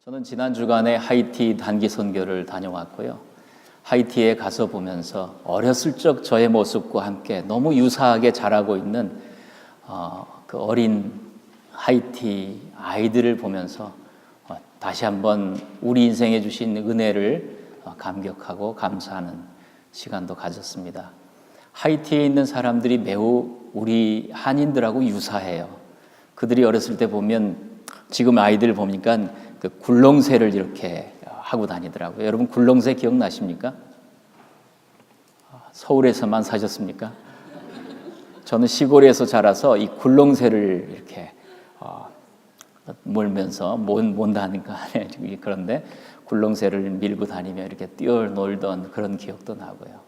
저는 지난 주간에 하이티 단기 선교를 다녀왔고요. 하이티에 가서 보면서 어렸을 적 저의 모습과 함께 너무 유사하게 자라고 있는 그 어린 하이티 아이들을 보면서 다시 한번 우리 인생에 주신 은혜를 감격하고 감사하는 시간도 가졌습니다. 하이티에 있는 사람들이 매우 우리 한인들하고 유사해요. 그들이 어렸을 때 보면 지금 아이들 보니까 그 굴렁쇠를 이렇게 하고 다니더라고요. 여러분 굴렁쇠 기억나십니까? 서울에서만 사셨습니까? 저는 시골에서 자라서 이 굴렁쇠를 이렇게 몰면서 몬다니까 그런데 굴렁쇠를 밀고 다니며 이렇게 뛰어놀던 그런 기억도 나고요.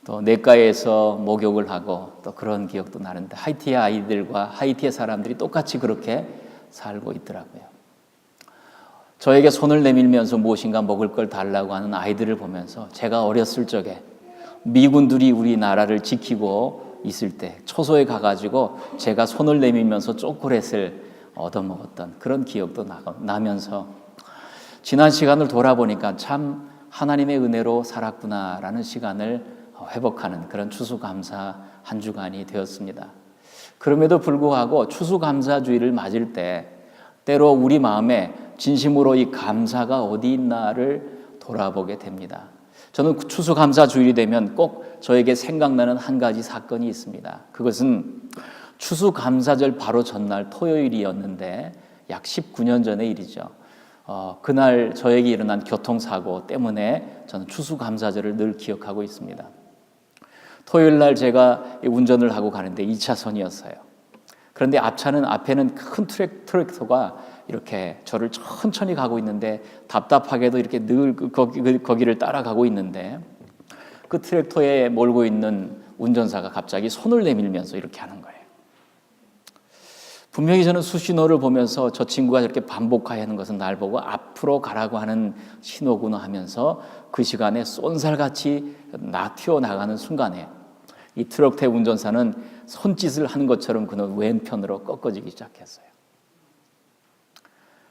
또 냇가에서 목욕을 하고 또 그런 기억도 나는데 하이티의 아이들과 하이티의 사람들이 똑같이 그렇게 살고 있더라고요. 저에게 손을 내밀면서 무엇인가 먹을 걸 달라고 하는 아이들을 보면서 제가 어렸을 적에 미군들이 우리나라를 지키고 있을 때 초소에 가가지고 제가 손을 내밀면서 초콜릿을 얻어먹었던 그런 기억도 나면서 지난 시간을 돌아보니까 참 하나님의 은혜로 살았구나라는 시간을 회복하는 그런 추수감사 한 주간이 되었습니다. 그럼에도 불구하고 추수감사주의를 맞을 때 때로 우리 마음에 진심으로 이 감사가 어디 있나를 돌아보게 됩니다. 저는 추수감사주일이 되면 꼭 저에게 생각나는 한 가지 사건이 있습니다. 그것은 추수감사절 바로 전날 토요일이었는데 약 19년 전의 일이죠. 그날 저에게 일어난 교통사고 때문에 저는 추수감사절을 늘 기억하고 있습니다. 토요일 날 제가 운전을 하고 가는데 2차선이었어요. 그런데 앞에는 큰 트랙터가 이렇게 저를 천천히 가고 있는데 답답하게도 이렇게 늘 거기를 따라가고 있는데 그 트랙터에 몰고 있는 운전사가 갑자기 손을 내밀면서 이렇게 하는 거예요. 분명히 저는 수신호를 보면서 저 친구가 저렇게 반복하여 하는 것은 날 보고 앞으로 가라고 하는 신호구나 하면서 그 시간에 쏜살같이 튀어나가는 순간에 이 트럭대 운전사는 손짓을 하는 것처럼 그는 왼편으로 꺾어지기 시작했어요.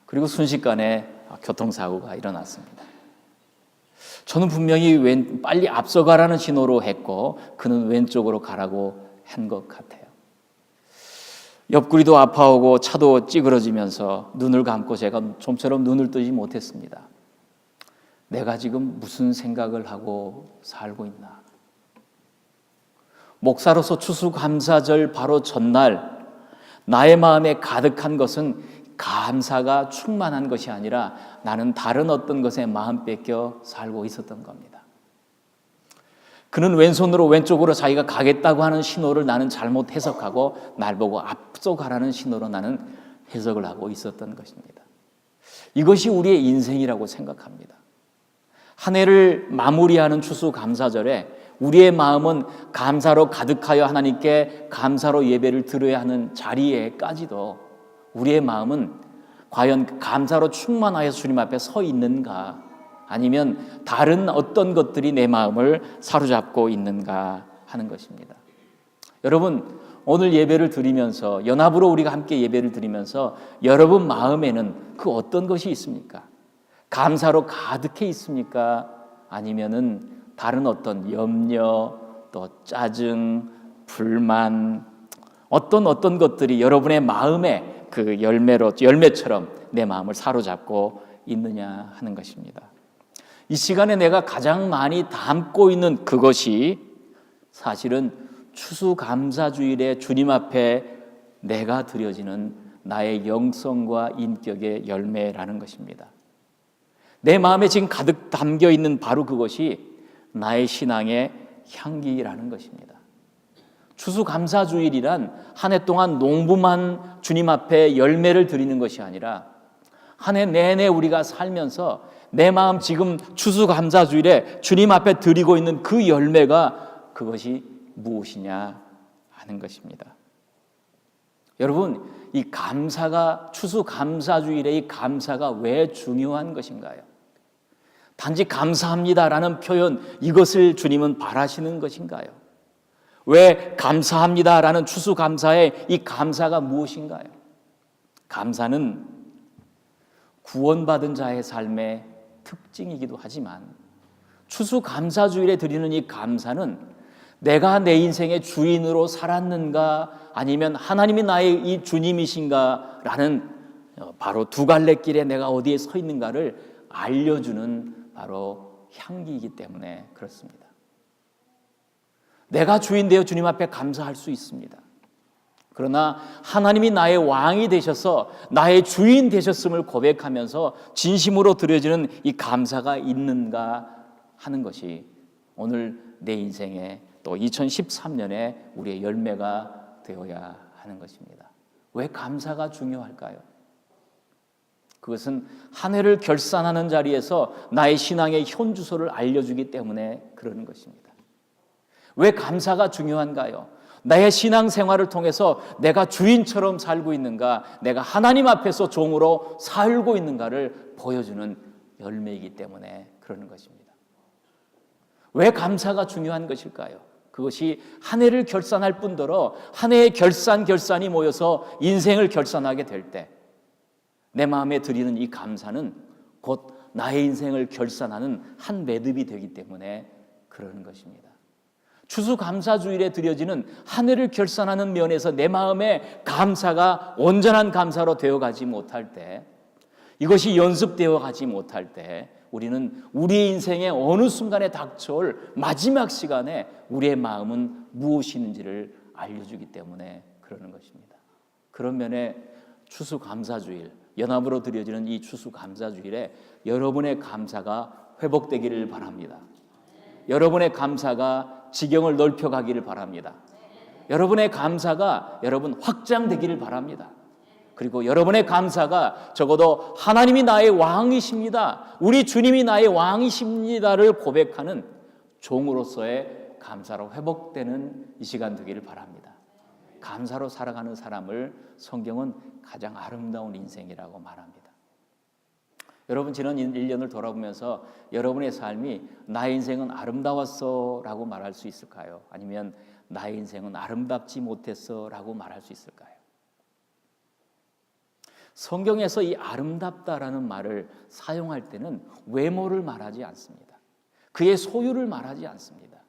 그리고 순식간에 교통사고가 일어났습니다. 저는 분명히 빨리 앞서가라는 신호로 했고 그는 왼쪽으로 가라고 한 것 같아요. 옆구리도 아파오고 차도 찌그러지면서 눈을 감고 제가 좀처럼 눈을 뜨지 못했습니다. 내가 지금 무슨 생각을 하고 살고 있나? 목사로서 추수감사절 바로 전날 나의 마음에 가득한 것은 감사가 충만한 것이 아니라 나는 다른 어떤 것에 마음 뺏겨 살고 있었던 겁니다. 그는 왼손으로 왼쪽으로 자기가 가겠다고 하는 신호를 나는 잘못 해석하고 날 보고 앞서가라는 신호로 나는 해석을 하고 있었던 것입니다. 이것이 우리의 인생이라고 생각합니다. 한 해를 마무리하는 추수감사절에 우리의 마음은 감사로 가득하여 하나님께 감사로 예배를 드려야 하는 자리에까지도 우리의 마음은 과연 감사로 충만하여 주님 앞에 서 있는가 아니면 다른 어떤 것들이 내 마음을 사로잡고 있는가 하는 것입니다. 여러분 오늘 예배를 드리면서 연합으로 우리가 함께 예배를 드리면서 여러분 마음에는 그 어떤 것이 있습니까? 감사로 가득해 있습니까? 아니면은 다른 어떤 염려, 또 짜증, 불만, 어떤 것들이 여러분의 마음에 그 열매처럼 내 마음을 사로잡고 있느냐 하는 것입니다. 이 시간에 내가 가장 많이 담고 있는 그것이 사실은 추수감사주일에 주님 앞에 내가 드려지는 나의 영성과 인격의 열매라는 것입니다. 내 마음에 지금 가득 담겨 있는 바로 그것이 나의 신앙의 향기라는 것입니다. 추수감사주일이란 한 해 동안 농부만 주님 앞에 열매를 드리는 것이 아니라 한 해 내내 우리가 살면서 내 마음 지금 추수감사주일에 주님 앞에 드리고 있는 그 열매가 그것이 무엇이냐 하는 것입니다. 여러분 이 감사가 추수감사주일의 이 감사가 왜 중요한 것인가요? 단지 감사합니다라는 표현 이것을 주님은 바라시는 것인가요? 왜 감사합니다라는 추수감사의 이 감사가 무엇인가요? 감사는 구원받은 자의 삶의 특징이기도 하지만 추수감사주일에 드리는 이 감사는 내가 내 인생의 주인으로 살았는가 아니면 하나님이 나의 이 주님이신가라는 바로 두 갈래 길에 내가 어디에 서 있는가를 알려주는 바로 향기이기 때문에 그렇습니다. 내가 주인 되어 주님 앞에 감사할 수 있습니다. 그러나 하나님이 나의 왕이 되셔서 나의 주인 되셨음을 고백하면서 진심으로 드려지는 이 감사가 있는가 하는 것이 오늘 내 인생의 또 2013년에 우리의 열매가 되어야 하는 것입니다. 왜 감사가 중요할까요? 그것은 한 해를 결산하는 자리에서 나의 신앙의 현주소를 알려주기 때문에 그러는 것입니다. 왜 감사가 중요한가요? 나의 신앙생활을 통해서 내가 주인처럼 살고 있는가, 내가 하나님 앞에서 종으로 살고 있는가를 보여주는 열매이기 때문에 그러는 것입니다. 왜 감사가 중요한 것일까요? 그것이 한 해를 결산할 뿐더러 한 해의 결산이 모여서 인생을 결산하게 될 때 내 마음에 드리는 이 감사는 곧 나의 인생을 결산하는 한 매듭이 되기 때문에 그러는 것입니다. 추수감사주일에 드려지는 한 해를 결산하는 면에서 내 마음의 감사가 온전한 감사로 되어가지 못할 때, 이것이 연습되어 가지 못할 때 우리는 우리의 인생의 어느 순간에 닥쳐올 마지막 시간에 우리의 마음은 무엇이는지를 알려주기 때문에 그러는 것입니다. 그런 면에 추수감사주일, 연합으로 드려지는 이 추수감사주일에 여러분의 감사가 회복되기를 바랍니다. 여러분의 감사가 지경을 넓혀가기를 바랍니다. 여러분의 감사가 확장되기를 바랍니다. 그리고 여러분의 감사가 적어도 하나님이 나의 왕이십니다, 우리 주님이 나의 왕이십니다를 고백하는 종으로서의 감사로 회복되는 이 시간 되기를 바랍니다. 감사로 살아가는 사람을 성경은 가장 아름다운 인생이라고 말합니다. 여러분, 지난 1년을 돌아보면서 여러분의 삶이 나의 인생은 아름다웠어 라고 말할 수 있을까요? 아니면 나의 인생은 아름답지 못했어 라고 말할 수 있을까요? 성경에서 이 아름답다라는 말을 사용할 때는 외모를 말하지 않습니다. 그의 소유를 말하지 않습니다.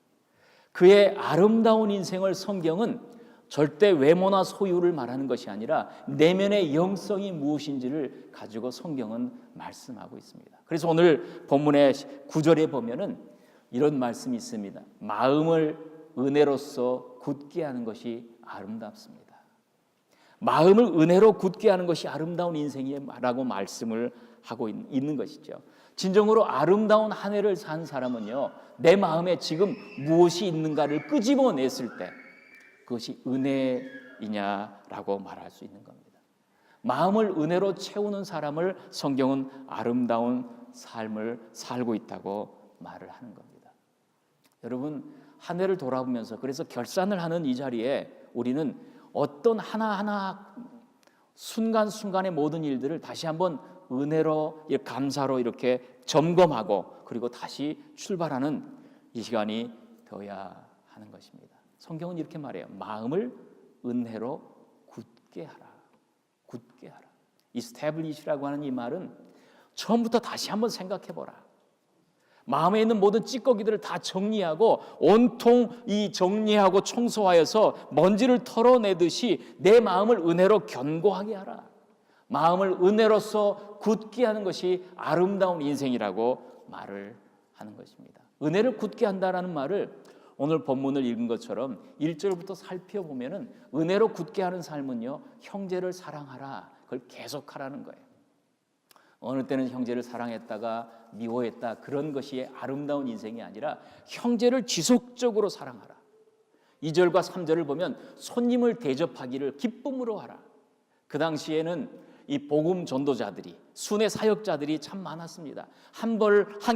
그의 아름다운 인생을 성경은 절대 외모나 소유를 말하는 것이 아니라 내면의 영성이 무엇인지를 가지고 성경은 말씀하고 있습니다. 그래서 오늘 본문의 9절에 보면은 이런 말씀이 있습니다. 마음을 은혜로서 굳게 하는 것이 아름답습니다. 마음을 은혜로 굳게 하는 것이 아름다운 인생이라고 말씀을 하고 있는 것이죠. 진정으로 아름다운 한 해를 산 사람은요, 내 마음에 지금 무엇이 있는가를 끄집어냈을 때 그것이 은혜이냐라고 말할 수 있는 겁니다. 마음을 은혜로 채우는 사람을 성경은 아름다운 삶을 살고 있다고 말을 하는 겁니다. 여러분, 한 해를 돌아보면서 그래서 결산을 하는 이 자리에 우리는 어떤 하나하나 순간순간의 모든 일들을 다시 한번 은혜로, 감사로 이렇게 점검하고 그리고 다시 출발하는 이 시간이 되어야 하는 것입니다. 성경은 이렇게 말해요. 마음을 은혜로 굳게 하라. 굳게 하라. establish라고 하는 이 말은 처음부터 다시 한번 생각해보라. 마음에 있는 모든 찌꺼기들을 다 정리하고 온통 이 정리하고 청소하여서 먼지를 털어내듯이 내 마음을 은혜로 견고하게 하라. 마음을 은혜로서 굳게 하는 것이 아름다운 인생이라고 말을 하는 것입니다. 은혜를 굳게 한다라는 말을 오늘 본문을 읽은 것처럼 1절부터 살펴보면은 은혜로 굳게 하는 삶은요, 형제를 사랑하라, 그걸 계속하라는 거예요. 어느 때는 형제를 사랑했다가 미워했다, 그런 것이 아름다운 인생이 아니라 형제를 지속적으로 사랑하라. 2절과 3절을 보면 손님을 대접하기를 기쁨으로 하라. 그 당시에는 이 복음 전도자들이, 순회 사역자들이 참 많았습니다. 한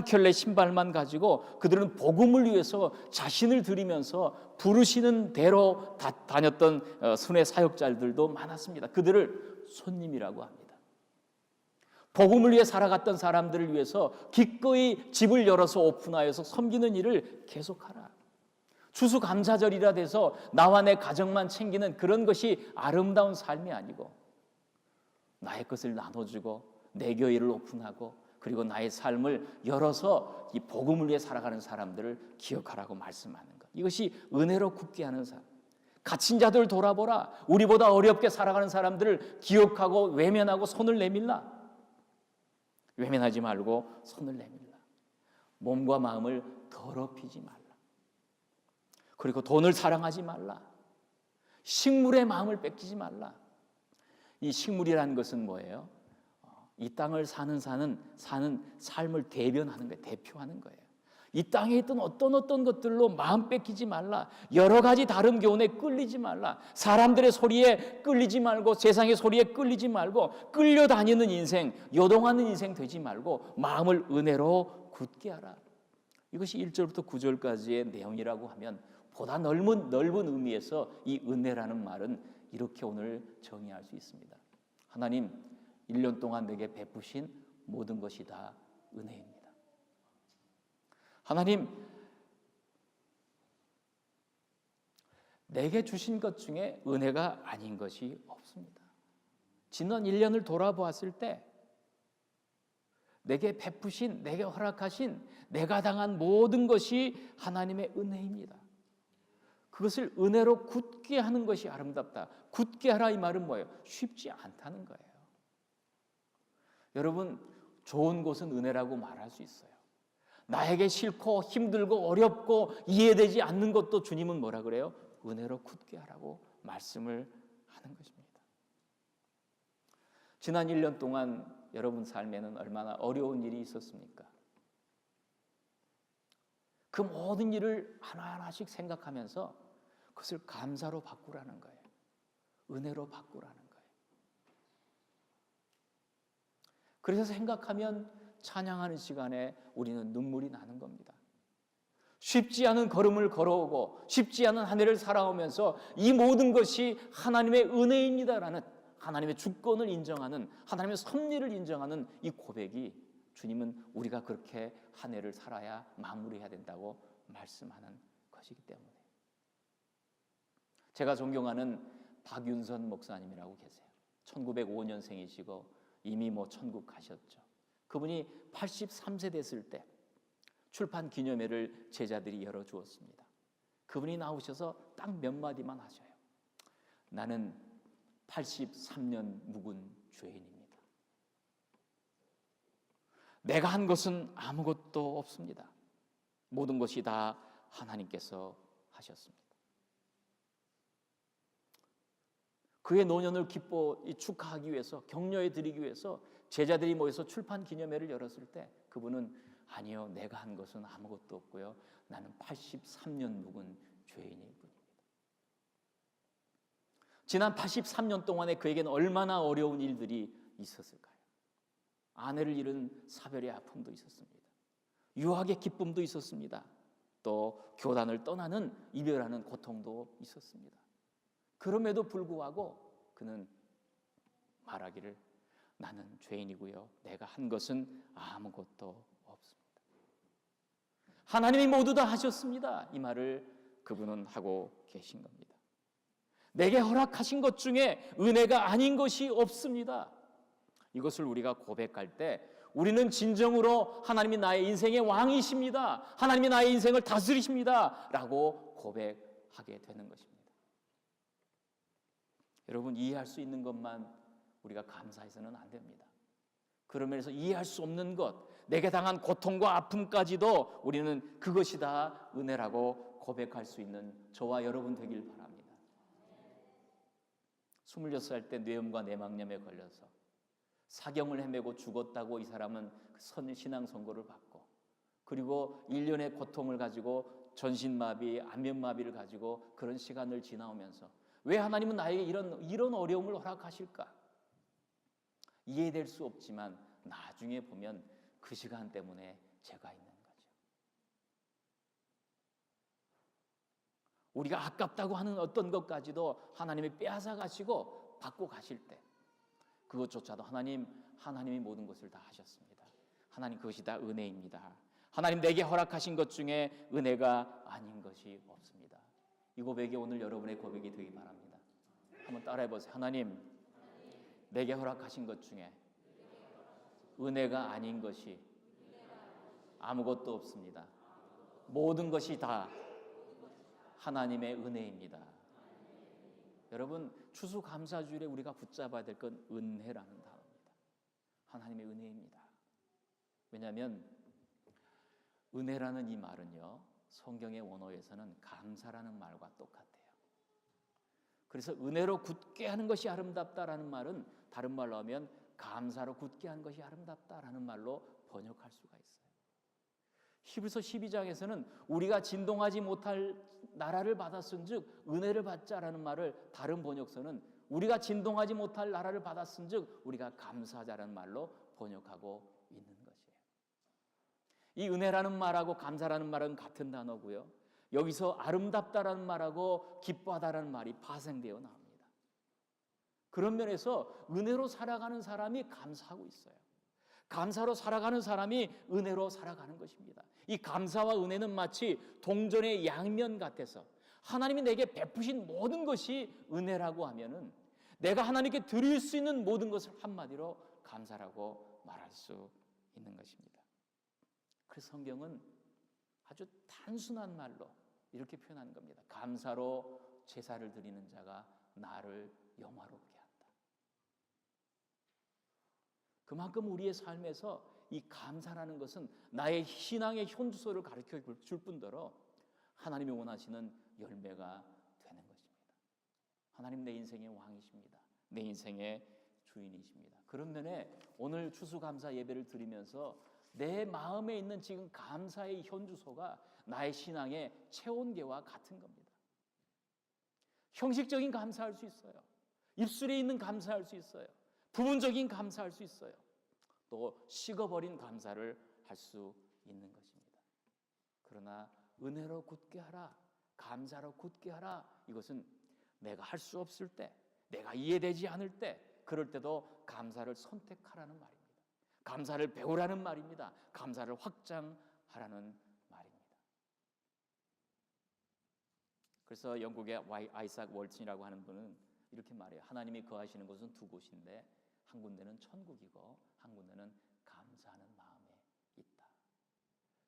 켤레 신발만 가지고 그들은 복음을 위해서 자신을 드리면서 부르시는 대로 다녔던 순회 사역자들도 많았습니다. 그들을 손님이라고 합니다. 복음을 위해 살아갔던 사람들을 위해서 기꺼이 집을 열어서 오픈하여서 섬기는 일을 계속하라. 추수감사절이라 돼서 나와 내 가정만 챙기는 그런 것이 아름다운 삶이 아니고 나의 것을 나눠주고 내 교회를 오픈하고 그리고 나의 삶을 열어서 이 복음을 위해 살아가는 사람들을 기억하라고 말씀하는 것. 이것이 은혜로 굳게 하는 삶. 갇힌 자들 돌아보라. 우리보다 어렵게 살아가는 사람들을 기억하고 외면하고 손을 내밀라. 외면하지 말고 손을 내밀라. 몸과 마음을 더럽히지 말라. 그리고 돈을 사랑하지 말라. 식물의 마음을 뺏기지 말라. 이 식물이라는 것은 뭐예요? 이 땅을 사는 삶을 대변하는 거예요. 대표하는 거예요. 이 땅에 있던 어떤 것들로 마음 뺏기지 말라. 여러 가지 다른 교훈에 끌리지 말라. 사람들의 소리에 끌리지 말고 세상의 소리에 끌리지 말고 끌려다니는 인생, 요동하는 인생 되지 말고 마음을 은혜로 굳게 하라. 이것이 1절부터 9절까지의 내용이라고 하면 보다 넓은 의미에서 이 은혜라는 말은 이렇게 오늘 정의할 수 있습니다. 하나님 1년 동안 내게 베푸신 모든 것이 다 은혜입니다. 하나님 내게 주신 것 중에 은혜가 아닌 것이 없습니다. 지난 1년을 돌아보았을 때 내게 베푸신, 내게 허락하신, 내가 당한 모든 것이 하나님의 은혜입니다. 그것을 은혜로 굳게 하는 것이 아름답다. 굳게 하라 이 말은 뭐예요? 쉽지 않다는 거예요. 여러분, 좋은 곳은 은혜라고 말할 수 있어요. 나에게 싫고 힘들고 어렵고 이해되지 않는 것도 주님은 뭐라 그래요? 은혜로 굳게 하라고 말씀을 하는 것입니다. 지난 1년 동안 여러분 삶에는 얼마나 어려운 일이 있었습니까? 그 모든 일을 하나하나씩 생각하면서 그것을 감사로 바꾸라는 거예요. 은혜로 바꾸라는 거예요. 그래서 생각하면 찬양하는 시간에 우리는 눈물이 나는 겁니다. 쉽지 않은 걸음을 걸어오고 쉽지 않은 한 해를 살아오면서 이 모든 것이 하나님의 은혜입니다라는 하나님의 주권을 인정하는 하나님의 섭리를 인정하는 이 고백이 주님은 우리가 그렇게 한 해를 살아야 마무리해야 된다고 말씀하는 것이기 때문에 제가 존경하는 박윤선 목사님이라고 계세요. 1905년생이시고 이미 천국 가셨죠. 그분이 83세 됐을 때 출판 기념회를 제자들이 열어주었습니다. 그분이 나오셔서 딱 몇 마디만 하셔요. 나는 83년 묵은 죄인입니다. 내가 한 것은 아무것도 없습니다. 모든 것이 다 하나님께서 하셨습니다. 그의 노년을 축하하기 위해서 격려해 드리기 위해서 제자들이 모여서 출판 기념회를 열었을 때 그분은 아니요, 내가 한 것은 아무것도 없고요. 나는 83년 묵은 죄인일 뿐입니다. 지난 83년 동안에 그에게는 얼마나 어려운 일들이 있었을까요? 아내를 잃은 사별의 아픔도 있었습니다. 유학의 기쁨도 있었습니다. 또 교단을 떠나는 이별하는 고통도 있었습니다. 그럼에도 불구하고 그는 말하기를 나는 죄인이고요. 내가 한 것은 아무것도 없습니다. 하나님이 모두 다 하셨습니다. 이 말을 그분은 하고 계신 겁니다. 내게 허락하신 것 중에 은혜가 아닌 것이 없습니다. 이것을 우리가 고백할 때 우리는 진정으로 하나님이 나의 인생의 왕이십니다. 하나님이 나의 인생을 다스리십니다. 라고 고백하게 되는 것입니다. 여러분, 이해할 수 있는 것만 우리가 감사해서는 안 됩니다. 그런 면에서 이해할 수 없는 것, 내게 당한 고통과 아픔까지도 우리는 그것이 다 은혜라고 고백할 수 있는 저와 여러분 되길 바랍니다. 26살 때 뇌염과 뇌막염에 걸려서 사경을 헤매고 죽었다고 이 사람은 신앙 선고를 받고 그리고 1년의 고통을 가지고 전신마비, 안면마비를 가지고 그런 시간을 지나오면서 왜 하나님은 나에게 이런 어려움을 허락하실까? 이해될 수 없지만 나중에 보면 그 시간 때문에 죄가 있는 거죠. 우리가 아깝다고 하는 어떤 것까지도 하나님이 빼앗아 가시고 받고 가실 때 그것조차도 하나님이 모든 것을 다 하셨습니다. 하나님 그것이 다 은혜입니다. 하나님 내게 허락하신 것 중에 은혜가 아닌 것이 없습니다. 이 고백이 오늘 여러분의 고백이 되기 바랍니다. 한번 따라해 보세요. 하나님, 내게 허락하신 것 중에 은혜가 아닌 것이 아무것도 없습니다. 모든 것이 다 하나님의 은혜입니다. 여러분, 추수감사주일에 우리가 붙잡아야 될 건 은혜라는 단어입니다. 하나님의 은혜입니다. 왜냐하면 은혜라는 이 말은요, 성경의 원어에서는 감사라는 말과 똑같아요. 그래서 은혜로 굳게 하는 것이 아름답다라는 말은 다른 말로 하면 감사로 굳게 하는 것이 아름답다라는 말로 번역할 수가 있어요. 히브리서 12장에서는 우리가 진동하지 못할 나라를 받았은즉 은혜를 받자라는 말을 다른 번역서는 우리가 진동하지 못할 나라를 받았은즉 우리가 감사하자라는 말로 번역하고 있는 것이에요. 이 은혜라는 말하고 감사라는 말은 같은 단어고요. 여기서 아름답다라는 말하고 기뻐하다라는 말이 파생되어 나옵니다. 그런 면에서 은혜로 살아가는 사람이 감사하고 있어요. 감사로 살아가는 사람이 은혜로 살아가는 것입니다. 이 감사와 은혜는 마치 동전의 양면 같아서 하나님이 내게 베푸신 모든 것이 은혜라고 하면은 내가 하나님께 드릴 수 있는 모든 것을 한마디로 감사라고 말할 수 있는 것입니다. 그래서 성경은 아주 단순한 말로 이렇게 표현하는 겁니다. 감사로 제사를 드리는 자가 나를 영화롭게 한다. 그만큼 우리의 삶에서 이 감사라는 것은 나의 신앙의 현주소를 가르쳐 줄 뿐더러 하나님이 원하시는 열매가 되는 것입니다. 하나님 내 인생의 왕이십니다. 내 인생의 주인이십니다. 그런 면에 오늘 추수감사 예배를 드리면서 내 마음에 있는 지금 감사의 현주소가 나의 신앙의 체온계와 같은 겁니다. 형식적인 감사할 수 있어요. 입술에 있는 감사할 수 있어요. 부분적인 감사할 수 있어요. 또 식어버린 감사를 할 수 있는 것입니다. 그러나 은혜로 굳게 하라, 감사로 굳게 하라, 이것은 내가 할 수 없을 때, 내가 이해되지 않을 때, 그럴 때도 감사를 선택하라는 말입니다. 감사를 배우라는 말입니다. 감사를 확장하라는 말입니다. 그래서 영국의 아이삭 월튼이라고 하는 분은 이렇게 말해요. 하나님이 거하시는 곳은 두 곳인데 한 군데는 천국이고 한 군데는 감사하는 마음에 있다.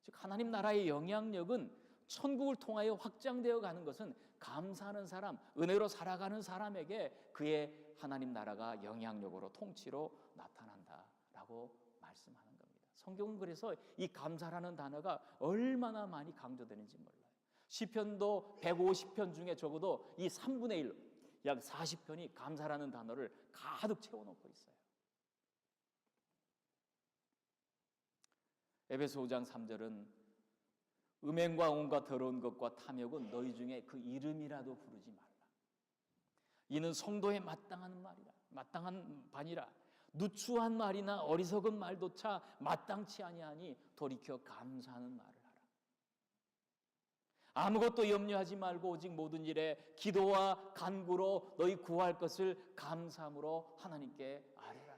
즉 하나님 나라의 영향력은 천국을 통하여 확장되어 가는 것은 감사하는 사람, 은혜로 살아가는 사람에게 그의 하나님 나라가 영향력으로 통치로 나타난다라고 말씀하는 겁니다. 성경은 그래서 이 감사라는 단어가 얼마나 많이 강조되는지 몰라요. 시편도 150편 중에 적어도 이 3분의 1, 약 40편이 감사라는 단어를 가득 채워놓고 있어요. 에베소 5장 3절은 음행과 온갖 더러운 것과 탐욕은 너희 중에 그 이름이라도 부르지 말라. 이는 성도에 마땅한 말이라, 마땅한 반이라. 누추한 말이나 어리석은 말조차 마땅치 아니하니 돌이켜 감사하는 말을 하라. 아무것도 염려하지 말고 오직 모든 일에 기도와 간구로 너희 구할 것을 감사함으로 하나님께 아뢰라.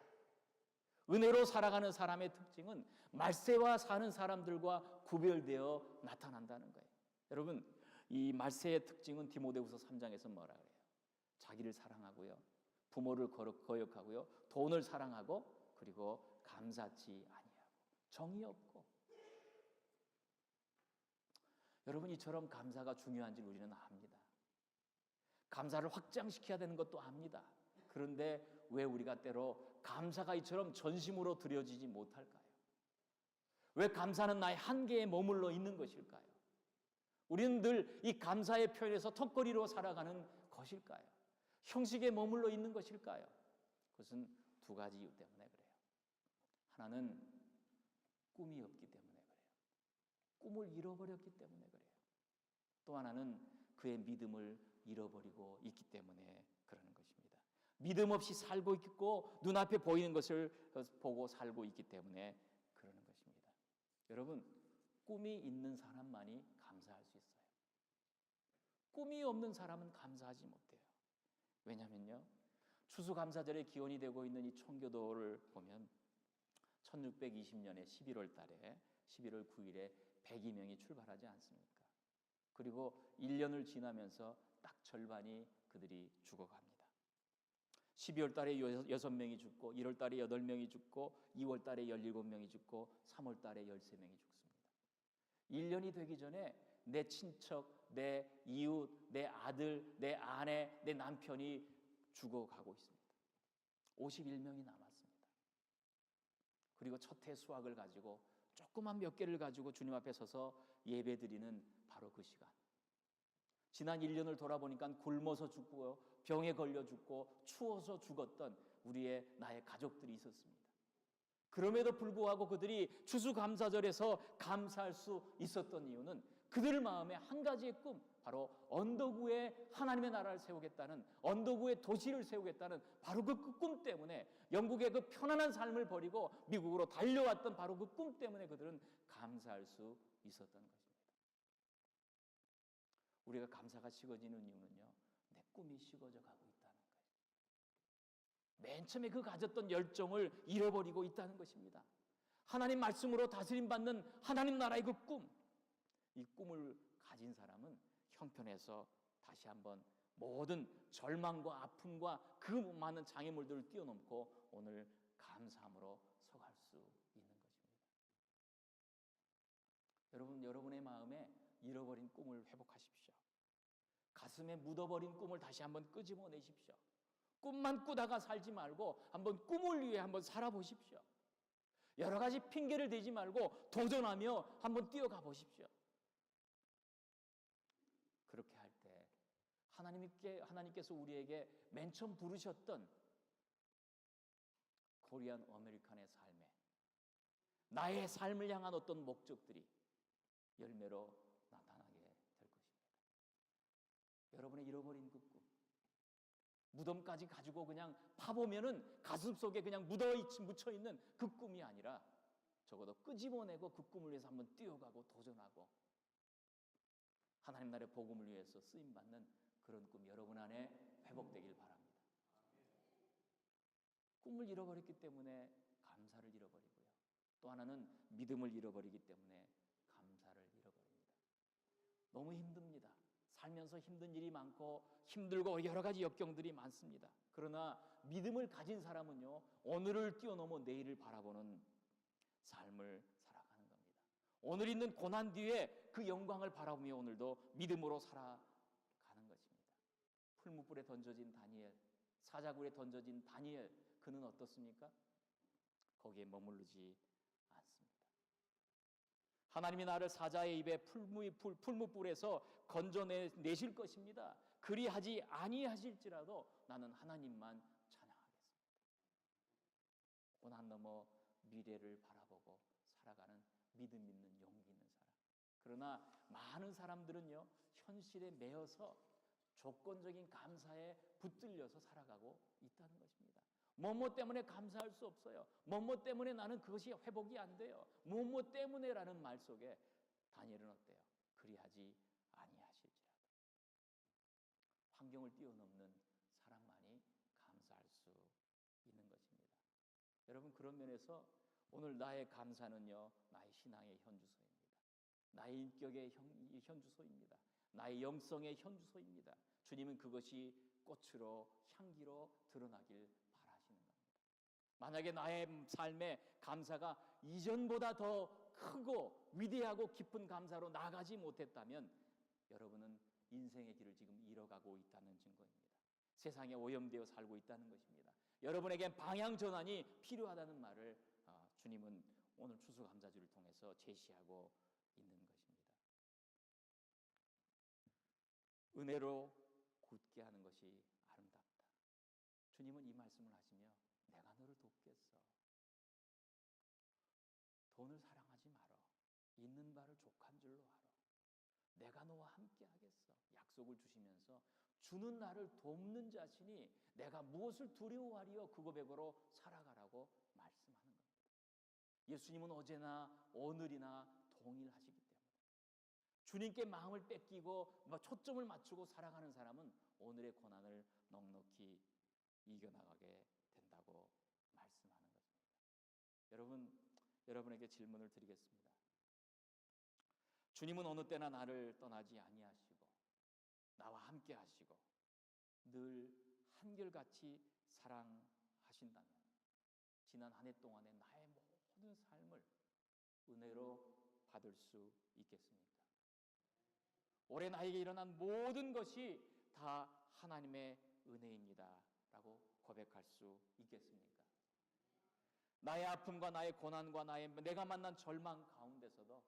은혜로 살아가는 사람의 특징은 말세와 사는 사람들과 구별되어 나타난다는 거예요. 여러분, 이 말세의 특징은 디모데후서 3장에서 뭐라 그래요? 자기를 사랑하고요, 부모를 거역하고요, 돈을 사랑하고, 그리고 감사치 아니하고, 정이 없고. 여러분, 이처럼 감사가 중요한지 우리는 압니다. 감사를 확장시켜야 되는 것도 압니다. 그런데 왜 우리가 때로 감사가 이처럼 전심으로 드려지지 못할까요? 왜 감사는 나의 한계에 머물러 있는 것일까요? 우리는 늘 이 감사의 표현에서 턱걸이로 살아가는 것일까요? 형식에 머물러 있는 것일까요? 그것은 두 가지 이유 때문에 그래요. 하나는 꿈이 없기 때문에 그래요. 꿈을 잃어버렸기 때문에 그래요. 또 하나는 그의 믿음을 잃어버리고 있기 때문에 그러는 것입니다. 믿음 없이 살고 있고 눈앞에 보이는 것을 보고 살고 있기 때문에 그러는 것입니다. 여러분, 꿈이 있는 사람만이 감사할 수 있어요. 꿈이 없는 사람은 감사하지 못해요. 왜냐면요, 추수감사절의 기원이 되고 있는 이 청교도를 보면 1620년에 11월 달에 11월 9일에 102명이 출발하지 않습니까? 그리고 1년을 지나면서 딱 절반이 그들이 죽어갑니다. 12월 달에 6명이 죽고 1월 달에 8명이 죽고 2월 달에 17명이 죽고 3월 달에 13명이 죽습니다. 1년이 되기 전에 내 친척, 내 이웃, 내 아들, 내 아내, 내 남편이 죽어가고 있습니다. 51명이 남았습니다. 그리고 첫 해 수확을 가지고 조그만 몇 개를 가지고 주님 앞에 서서 예배드리는 바로 그 시간. 지난 1년을 돌아보니까 굶어서 죽고요, 병에 걸려 죽고 추워서 죽었던 나의 가족들이 있었습니다. 그럼에도 불구하고 그들이 추수감사절에서 감사할 수 있었던 이유는 그들 마음에 한 가지의 꿈, 바로 언덕 위에 하나님의 나라를 세우겠다는, 언덕 위에 도시를 세우겠다는 바로 그 꿈 때문에, 영국의 그 편안한 삶을 버리고 미국으로 달려왔던 바로 그 꿈 때문에 그들은 감사할 수 있었던 것입니다. 우리가 감사가 식어지는 이유는요, 내 꿈이 식어져 가고 있다는 거예요. 맨 처음에 그 가졌던 열정을 잃어버리고 있다는 것입니다. 하나님 말씀으로 다스림받는 하나님 나라의 그 꿈, 이 꿈을 가진 사람은 형편에서 다시 한번 모든 절망과 아픔과 그 많은 장애물들을 뛰어넘고 오늘 감사함으로 서갈 수 있는 것입니다. 여러분, 여러분의 마음에 잃어버린 꿈을 회복하십시오. 가슴에 묻어버린 꿈을 다시 한번 끄집어내십시오. 꿈만 꾸다가 살지 말고 한번 꿈을 위해 한번 살아보십시오. 여러 가지 핑계를 대지 말고 도전하며 한번 뛰어가 보십시오. 그렇게 할 때 하나님께서 우리에게 맨 처음 부르셨던 코리안 아메리칸의 삶에 나의 삶을 향한 어떤 목적들이 열매로 나타나게 될 것입니다. 여러분의 잃어버린 그 꿈, 무덤까지 가지고 그냥 파보면은 가슴속에 그냥 묻혀있는 그 꿈이 아니라 적어도 끄집어내고 그 꿈을 위해서 한번 뛰어가고 도전하고 하나님 나라의 복음을 위해서 쓰임받는 그런 꿈 여러분 안에 회복되길 바랍니다. 꿈을 잃어버렸기 때문에 감사를 잃어버리고요, 또 하나는 믿음을 잃어버리기 때문에 감사를 잃어버립니다. 너무 힘듭니다. 살면서 힘든 일이 많고 힘들고 여러 가지 역경들이 많습니다. 그러나 믿음을 가진 사람은요, 오늘을 뛰어넘어 내일을 바라보는 삶을 살아가는 겁니다. 오늘 있는 고난 뒤에 그 영광을 바라보며 오늘도 믿음으로 살아가는 것입니다. 풀무불에 던져진 다니엘, 사자굴에 던져진 다니엘, 그는 어떻습니까? 거기에 머무르지 않습니다. 하나님이 나를 사자의 입에 풀무불에서 건져내실 것입니다. 그리하지 아니하실지라도 나는 하나님만 찬양하겠습니다. 고난 넘어 미래를 바라보고 살아가는 믿음 있는 용기 있는 사람. 그러나 많은 사람들은요, 현실에 매여서 조건적인 감사에 붙들려서 살아가고 있다는 것입니다. 뭐뭐 때문에 감사할 수 없어요. 뭐뭐 때문에 나는 그것이 회복이 안 돼요. 뭐뭐 때문에라는 말 속에 다니엘은 어때요? 그리하지 아니하실지라도. 환경을 뛰어넘는 사람만이 감사할 수 있는 것입니다. 여러분, 그런 면에서 오늘 나의 감사는요, 나의 신앙의 현주소입니다. 나의 인격의 현주소입니다. 나의 영성의 현주소입니다. 주님은 그것이 꽃으로 향기로 드러나길 바라시는 겁니다. 만약에 나의 삶에 감사가 이전보다 더 크고 위대하고 깊은 감사로 나가지 못했다면 여러분은 인생의 길을 지금 잃어가고 있다는 증거입니다. 세상에 오염되어 살고 있다는 것입니다. 여러분에겐 방향 전환이 필요하다는 말을 주님은 오늘 추수감사주를 통해서 제시하고 있는 것입니다. 은혜로 굳게 하는 것이 아름답다. 주님은 이 말씀을 하시며 내가 너를 돕겠어. 돈을 사랑하지 말어. 있는 바를 족한 줄로 알아. 내가 너와 함께 하겠어. 약속을 주시면서 주는 나를 돕는 자신이 내가 무엇을 두려워하리요 그 고백으로 살아가라고 말씀하는 겁니다. 예수님은 어제나 오늘이나 동일하시기 때문에 주님께 마음을 뺏기고 초점을 맞추고 살아가는 사람은 오늘의 고난을 넉넉히 이겨나가게 된다고 말씀하는 것입니다. 여러분에게 질문을 드리겠습니다. 주님은 어느 때나 나를 떠나지 아니하시고 나와 함께 하시고 늘 한결같이 사랑하신다면 지난 한 해 동안의 나의 모든 삶을 은혜로 받을 수 있겠습니까? 올해 나에게 일어난 모든 것이 다 하나님의 은혜입니다 라고 고백할 수 있겠습니까? 나의 아픔과 나의 고난과 내가 만난 절망 가운데서도